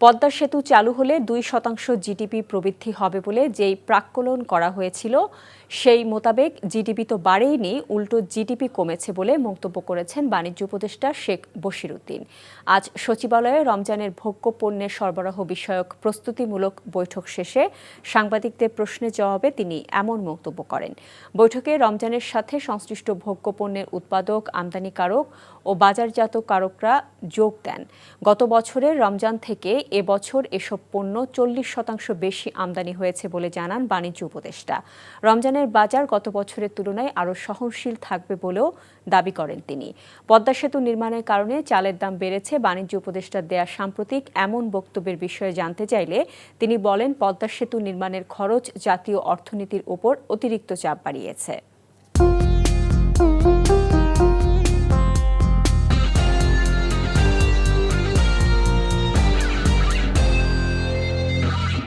পদ্মা সেতু চালু হলে 2% জিডিপি প্রবৃদ্ধি হবে বলে যেই প্রাক্কলন করা হয়েছিল সেই মোতাবেক জিডিপি তো বাড়েইনি, উল্টো জিডিপি কমেছে বলে মন্তব্য করেছেন বাণিজ্য উপদেষ্টা শেখ বশিরউদ্দিন। আজ সচিবালয়ে রমজানের ভোগ্য পণ্যের সরবরাহ বিষয়ক প্রস্তুতিমূলক বৈঠক শেষে সাংবাদিকদের প্রশ্নের জবাবে তিনি এমন মন্তব্য করেন। বৈঠকে রমজানের সাথে সংশ্লিষ্ট ভোগ্য পণ্যের উৎপাদক, আমদানিকারক ও বাজারজাতকারকরা যোগ দেন। গত বছরের রমজান থেকে এবছর এসব পণ্য 40% বেশি আমদানি হয়েছে বলে জানান বাণিজ্য উপদেষ্টা। রমজানের বাজার গত বছরের তুলনায় আরও সহনশীল থাকবে বলেও দাবি করেন তিনি। পদ্মা সেতু নির্মাণের কারণে চালের দাম বেড়েছে বাণিজ্য উপদেষ্টার দেয়া সাম্প্রতিক এমন বক্তব্যের বিষয়ে জানতে চাইলে তিনি বলেন, পদ্মা সেতু নির্মাণের খরচ জাতীয় অর্থনীতির ওপর অতিরিক্ত চাপ বাড়িয়েছে।